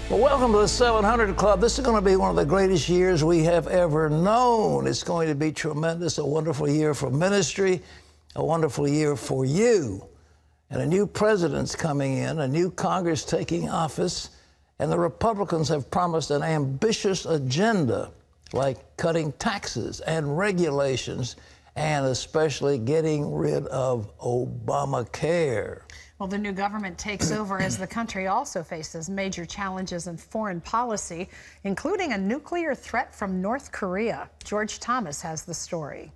Well, welcome to the 700 Club. This is going to be one of the greatest years we have ever known. It's going to be tremendous, a wonderful year for ministry, a wonderful year for you. And a new president's coming in, a new Congress taking office, and the Republicans have promised an ambitious agenda, like cutting taxes and regulations, and especially getting rid of Obamacare. Well, the new government takes over as the country also faces major challenges in foreign policy, including a nuclear threat from North Korea. George Thomas has the story.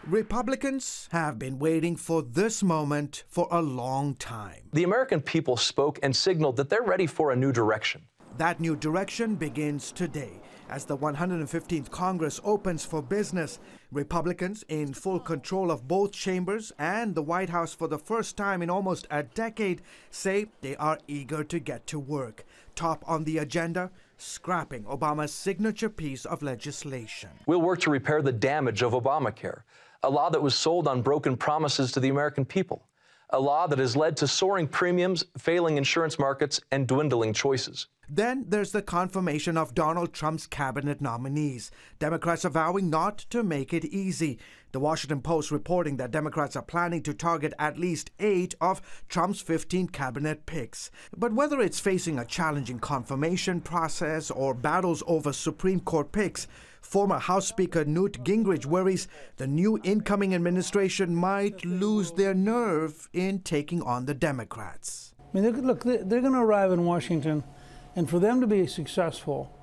Republicans have been waiting for this moment for a long time. The American people spoke and signaled that they're ready for a new direction. That new direction begins today as the 115th Congress opens for business. Republicans in full control of both chambers and the White House for the first time in almost a decade say they are eager to get to work. Top on the agenda, scrapping Obama's signature piece of legislation. We'll work to repair the damage of Obamacare, a law that was sold on broken promises to the American people, a law that has led to soaring premiums, failing insurance markets, and dwindling choices. Then there's the confirmation of Donald Trump's cabinet nominees. Democrats are vowing not to make it easy. The Washington Post reporting that Democrats are planning to target at least 8 of Trump's 15 cabinet picks. But whether it's facing a challenging confirmation process or battles over Supreme Court picks, former House Speaker Newt Gingrich worries the new incoming administration might lose their nerve in taking on the Democrats. I mean, look, they're going to arrive in Washington, and for them to be successful,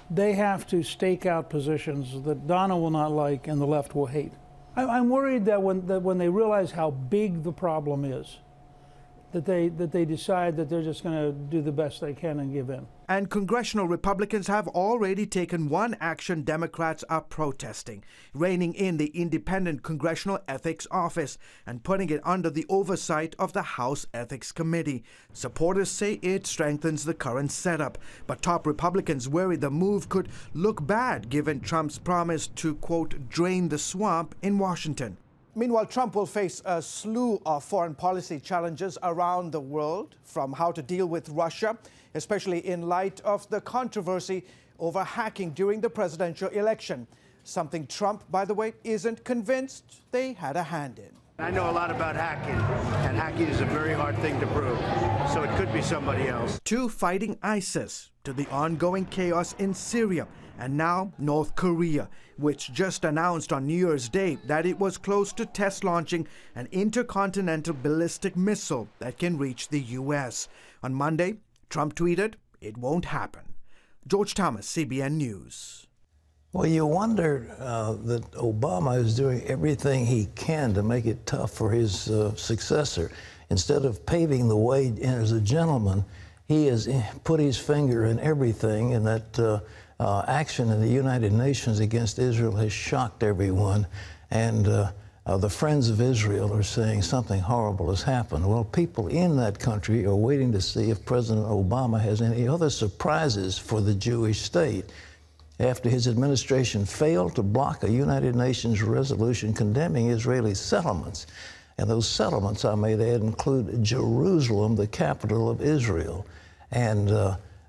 they have to stake out positions that Donna will not like and the left will hate. I'm worried that when they realize how big the problem is, that they decide that they're just going to do the best they can and give in. And congressional Republicans have already taken one action Democrats are protesting, reining in the Independent Congressional Ethics Office and putting it under the oversight of the House Ethics Committee. Supporters say it strengthens the current setup, but top Republicans worry the move could look bad given Trump's promise to, quote, drain the swamp in Washington. Meanwhile, Trump will face a slew of foreign policy challenges around the world, from how to deal with Russia, especially in light of the controversy over hacking during the presidential election. Something Trump, by the way, isn't convinced they had a hand in. I know a lot about hacking, and hacking is a very hard thing to prove, so it could be somebody else. To fighting ISIS, to the ongoing chaos in Syria, and now North Korea, which just announced on New Year's Day that it was close to test launching an intercontinental ballistic missile that can reach the U.S. On Monday, Trump tweeted, "It won't happen." George Thomas, CBN News. Well, you wonder that Obama is doing everything he can to make it tough for his successor. Instead of paving the way as a gentleman, he has put his finger in everything, and that action in the United Nations against Israel has shocked everyone. And the friends of Israel are saying something horrible has happened. Well, people in that country are waiting to see if President Obama has any other surprises for the Jewish state. After his administration failed to block a United Nations resolution condemning Israeli settlements. And those settlements, I may add, include Jerusalem, the capital of Israel. And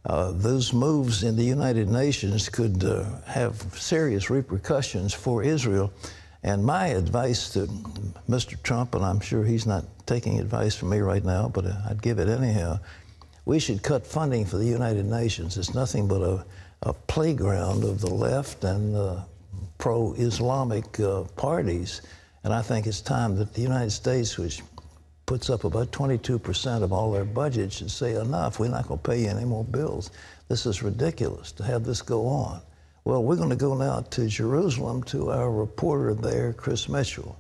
those moves in the United Nations could have serious repercussions for Israel. And my advice to Mr. Trump, and I'm sure he's not taking advice from me right now, but I'd give it anyhow, we should cut funding for the United Nations. It's nothing but a playground of the left and pro-Islamic parties. And I think it's time that the United States, which puts up about 22% of all their budget, should say, enough, we're not going to pay you any more bills. This is ridiculous to have this go on. Well, we're going to go now to Jerusalem to our reporter there, Chris Mitchell.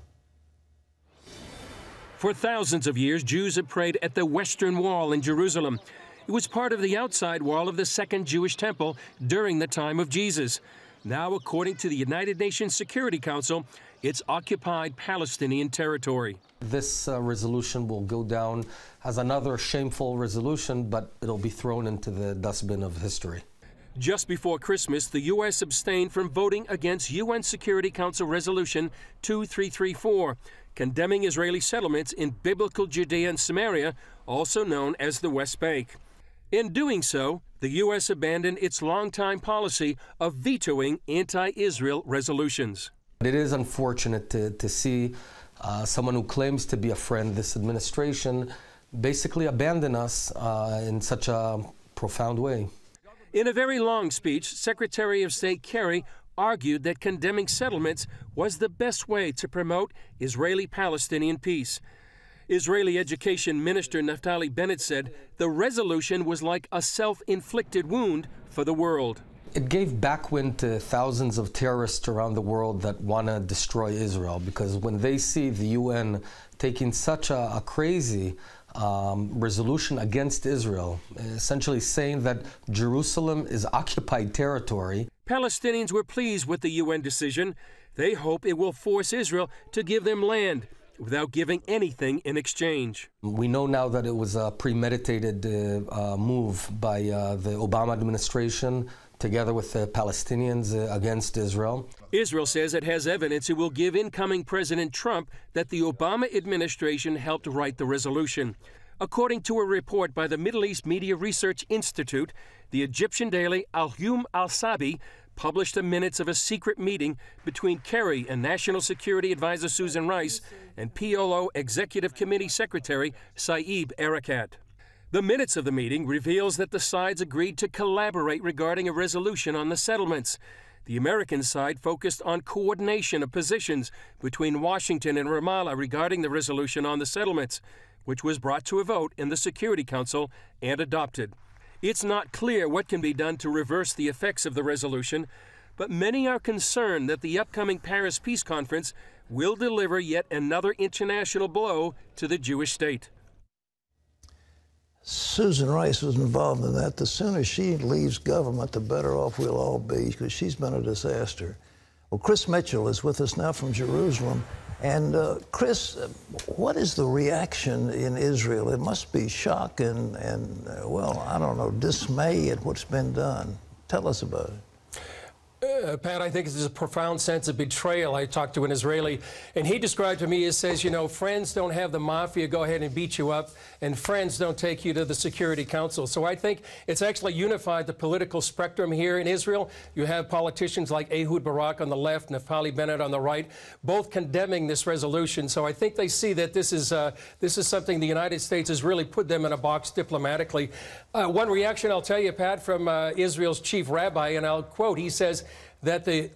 For thousands of years, Jews have prayed at the Western Wall in Jerusalem. It was part of the outside wall of the Second Jewish Temple during the time of Jesus. Now, according to the United Nations Security Council, it's occupied Palestinian territory. This resolution will go down as another shameful resolution, but it'll be thrown into the dustbin of history. Just before Christmas, the U.S. abstained from voting against UN Security Council Resolution 2334, condemning Israeli settlements in biblical Judea and Samaria, also known as the West Bank. In doing so, the U.S. abandoned its longtime policy of vetoing anti-Israel resolutions. It is unfortunate to see someone who claims to be a friend of this administration basically abandon us in such a profound way. In a very long speech, Secretary of State Kerry argued that condemning settlements was the best way to promote Israeli-Palestinian peace. Israeli Education Minister Naftali Bennett said the resolution was like a self-inflicted wound for the world. It gave backwind to thousands of terrorists around the world that want to destroy Israel, because when they see the UN taking such a crazy resolution against Israel, essentially saying that Jerusalem is occupied territory. Palestinians were pleased with the UN decision. They hope it will force Israel to give them land without giving anything in exchange. We know now that it was a premeditated move by the Obama administration together with the Palestinians against Israel. Israel says it has evidence it will give incoming President Trump that the Obama administration helped write the resolution. According to a report by the Middle East Media Research Institute, the Egyptian daily Al-Yum Al-Sabi published the minutes of a secret meeting between Kerry and National Security Advisor Susan Rice and PLO Executive Committee Secretary Saeb Erekat. The minutes of the meeting reveals that the sides agreed to collaborate regarding a resolution on the settlements. The American side focused on coordination of positions between Washington and Ramallah regarding the resolution on the settlements, which was brought to a vote in the Security Council and adopted. It's not clear what can be done to reverse the effects of the resolution, but many are concerned that the upcoming Paris Peace Conference will deliver yet another international blow to the Jewish state. Susan Rice was involved in that. The sooner she leaves government, the better off we'll all be, because she's been a disaster. Well, Chris Mitchell is with us now from Jerusalem. And Chris, what is the reaction in Israel? It must be shock and well, I don't know, dismay at what's been done. Tell us about it. Pat, I think there's a profound sense of betrayal. I talked to an Israeli, and he described to me, he says, you know, friends don't have the mafia go ahead and beat you up, and friends don't take you to the Security Council. So I think it's actually unified the political spectrum here in Israel. You have politicians like Ehud Barak on the left, Naftali Bennett on the right, both condemning this resolution. So I think they see that this is something the United States has really put them in a box diplomatically. One reaction I'll tell you, Pat, from Israel's chief rabbi, and I'll quote, he says that the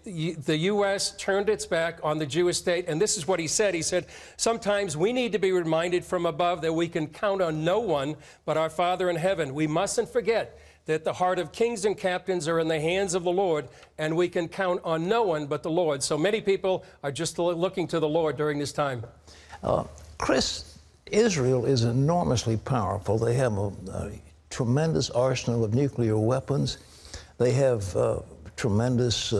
U.S. turned its back on the Jewish state, and this is what he said. He said, sometimes we need to be reminded from above that we can count on no one but our Father in heaven. We mustn't forget that the heart of kings and captains are in the hands of the Lord, and we can count on no one but the Lord. So many people are just looking to the Lord during this time. Chris, Israel is enormously powerful. They have a tremendous arsenal of nuclear weapons. They have tremendous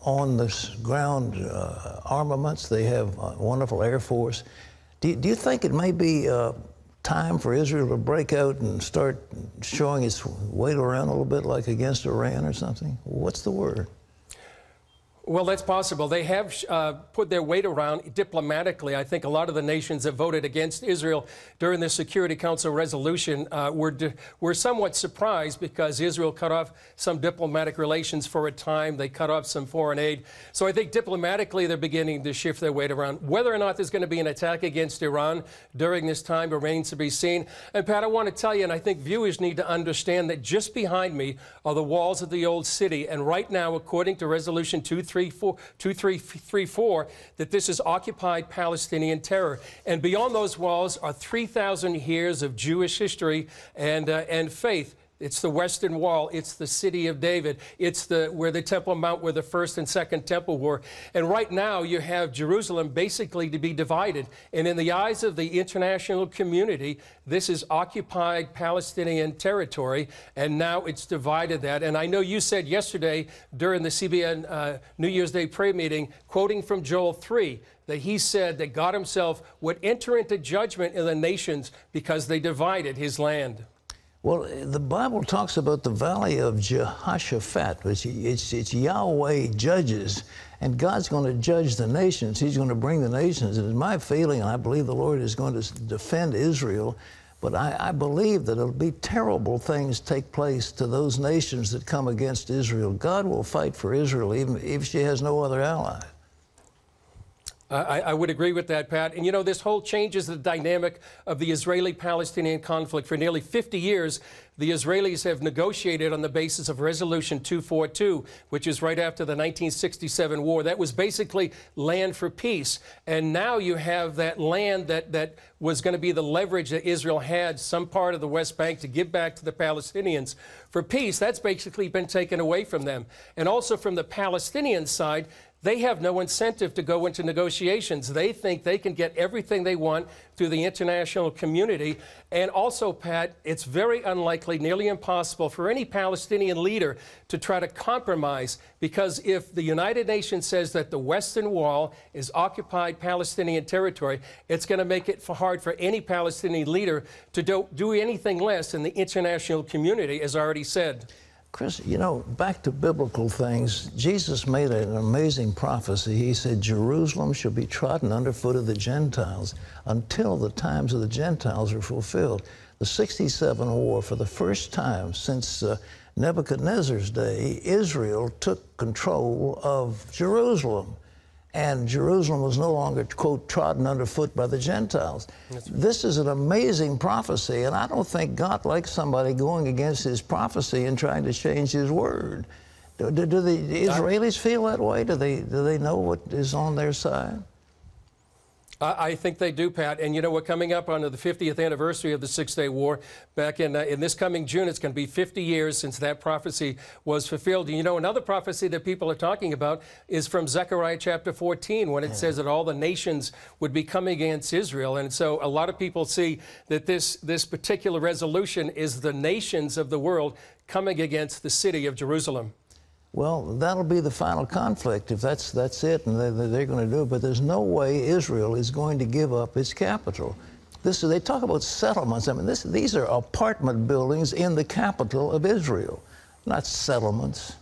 on-the-ground armaments. They have a wonderful Air Force. Do you think it may be time for Israel to break out and start showing its weight around a little bit, like against Iran or something? What's the word? Well, that's possible. They have put their weight around diplomatically. I think a lot of the nations that voted against Israel during the Security Council resolution were somewhat surprised because Israel cut off some diplomatic relations for a time. They cut off some foreign aid. So I think diplomatically they're beginning to shift their weight around. Whether or not there's going to be an attack against Iran during this time remains to be seen. And Pat, I want to tell you, and I think viewers need to understand that just behind me are the walls of the old city. And right now, according to Resolution 2334, that this is occupied Palestinian terror. And beyond those walls are 3,000 years of Jewish history and faith. It's the Western Wall. It's the city of David. It's where the Temple Mount, where the first and second temple were. And right now you have Jerusalem basically to be divided. And in the eyes of the international community, this is occupied Palestinian territory, and now it's divided that. And I know you said yesterday during the CBN New Year's Day prayer meeting, quoting from Joel 3, that he said that God himself would enter into judgment in the nations because they divided his land. Well, the Bible talks about the valley of Jehoshaphat, which it's Yahweh judges, and God's going to judge the nations. He's going to bring the nations. And it's my feeling, and I believe the Lord is going to defend Israel. But I believe that it'll be terrible things take place to those nations that come against Israel. God will fight for Israel even if she has no other ally. I would agree with that, Pat. And you know, this whole changes the dynamic of the Israeli-Palestinian conflict. For nearly 50 years, the Israelis have negotiated on the basis of Resolution 242, which is right after the 1967 war. That was basically land for peace. And now you have that land that was going to be the leverage that Israel had, some part of the West Bank, to give back to the Palestinians for peace. That's basically been taken away from them. And also from the Palestinian side, they have no incentive to go into negotiations. They think they can get everything they want through the international community. And also, Pat, it's very unlikely, nearly impossible, for any Palestinian leader to try to compromise, because if the United Nations says that the Western Wall is occupied Palestinian territory, it's going to make it hard for any Palestinian leader to do anything less than the international community, as already said. Chris, you know, back to biblical things, Jesus made an amazing prophecy. He said, Jerusalem shall be trodden underfoot of the Gentiles until the times of the Gentiles are fulfilled. The 67 war, for the first time since Nebuchadnezzar's day, Israel took control of Jerusalem. And Jerusalem was no longer, quote, trodden underfoot by the Gentiles. This is an amazing prophecy, and I don't think God likes somebody going against his prophecy and trying to change his word. Do the Israelis feel that way? Do they know what is on their side? I think they do, Pat. And you know, we're coming up on the 50th anniversary of the Six-Day War. Back in this coming June, it's going to be 50 years since that prophecy was fulfilled. And you know, another prophecy that people are talking about is from Zechariah chapter 14, when it says that all the nations would be coming against Israel. And so a lot of people see that this particular resolution is the nations of the world coming against the city of Jerusalem. Well, that'll be the final conflict if that's it, and they're going to do it. But there's no way Israel is going to give up its capital. They talk about settlements. I mean, these are apartment buildings in the capital of Israel, not settlements.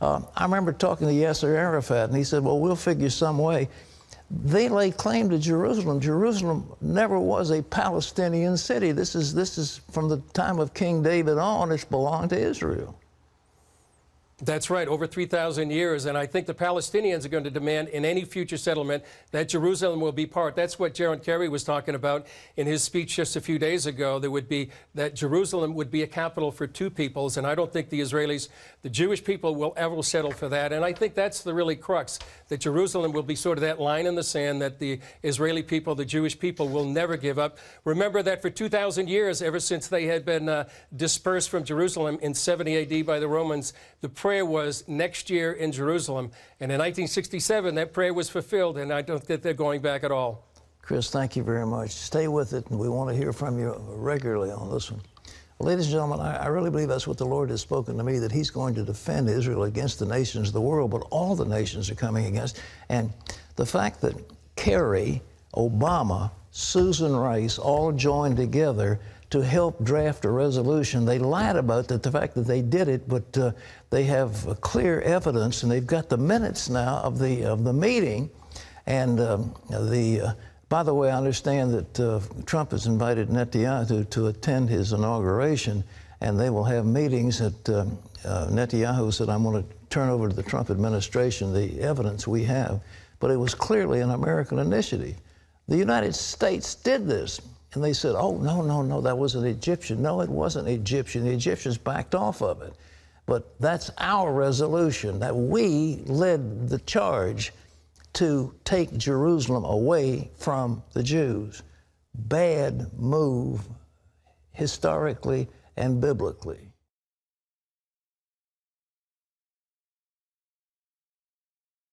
I remember talking to Yasser Arafat, and he said, well, we'll figure some way. They lay claim to Jerusalem. Jerusalem never was a Palestinian city. This is from the time of King David on. It's belonged to Israel. That's right, over 3,000 years. And I think the Palestinians are going to demand in any future settlement that Jerusalem will be part. That's what Jaron Kerry was talking about in his speech just a few days ago. There would be that Jerusalem would be a capital for two peoples. And I don't think the Israelis, the Jewish people, will ever settle for that. And I think that's the really crux, that Jerusalem will be sort of that line in the sand that the Israeli people, the Jewish people, will never give up. Remember that for 2,000 years, ever since they had been dispersed from Jerusalem in 70 AD by the Romans, the prayer was next year in Jerusalem. And in 1967, that prayer was fulfilled, and I don't think they're going back at all. Chris, thank you very much. Stay with it, and we want to hear from you regularly on this one. Well, ladies and gentlemen, I really believe that's what the Lord has spoken to me, that he's going to defend Israel against the nations of the world, but all the nations are coming against. And the fact that Kerry, Obama, Susan Rice all joined together to help draft a resolution. They lied about the fact that they did it, but they have clear evidence, and they've got the minutes now of the meeting. And by the way, I understand that Trump has invited Netanyahu to attend his inauguration, and they will have meetings. Netanyahu said, I'm going to turn over to the Trump administration the evidence we have. But it was clearly an American initiative. The United States did this. And they said, oh, no, that was an Egyptian. No, it wasn't Egyptian. The Egyptians backed off of it. But that's our resolution, that we led the charge to take Jerusalem away from the Jews. Bad move, historically and biblically.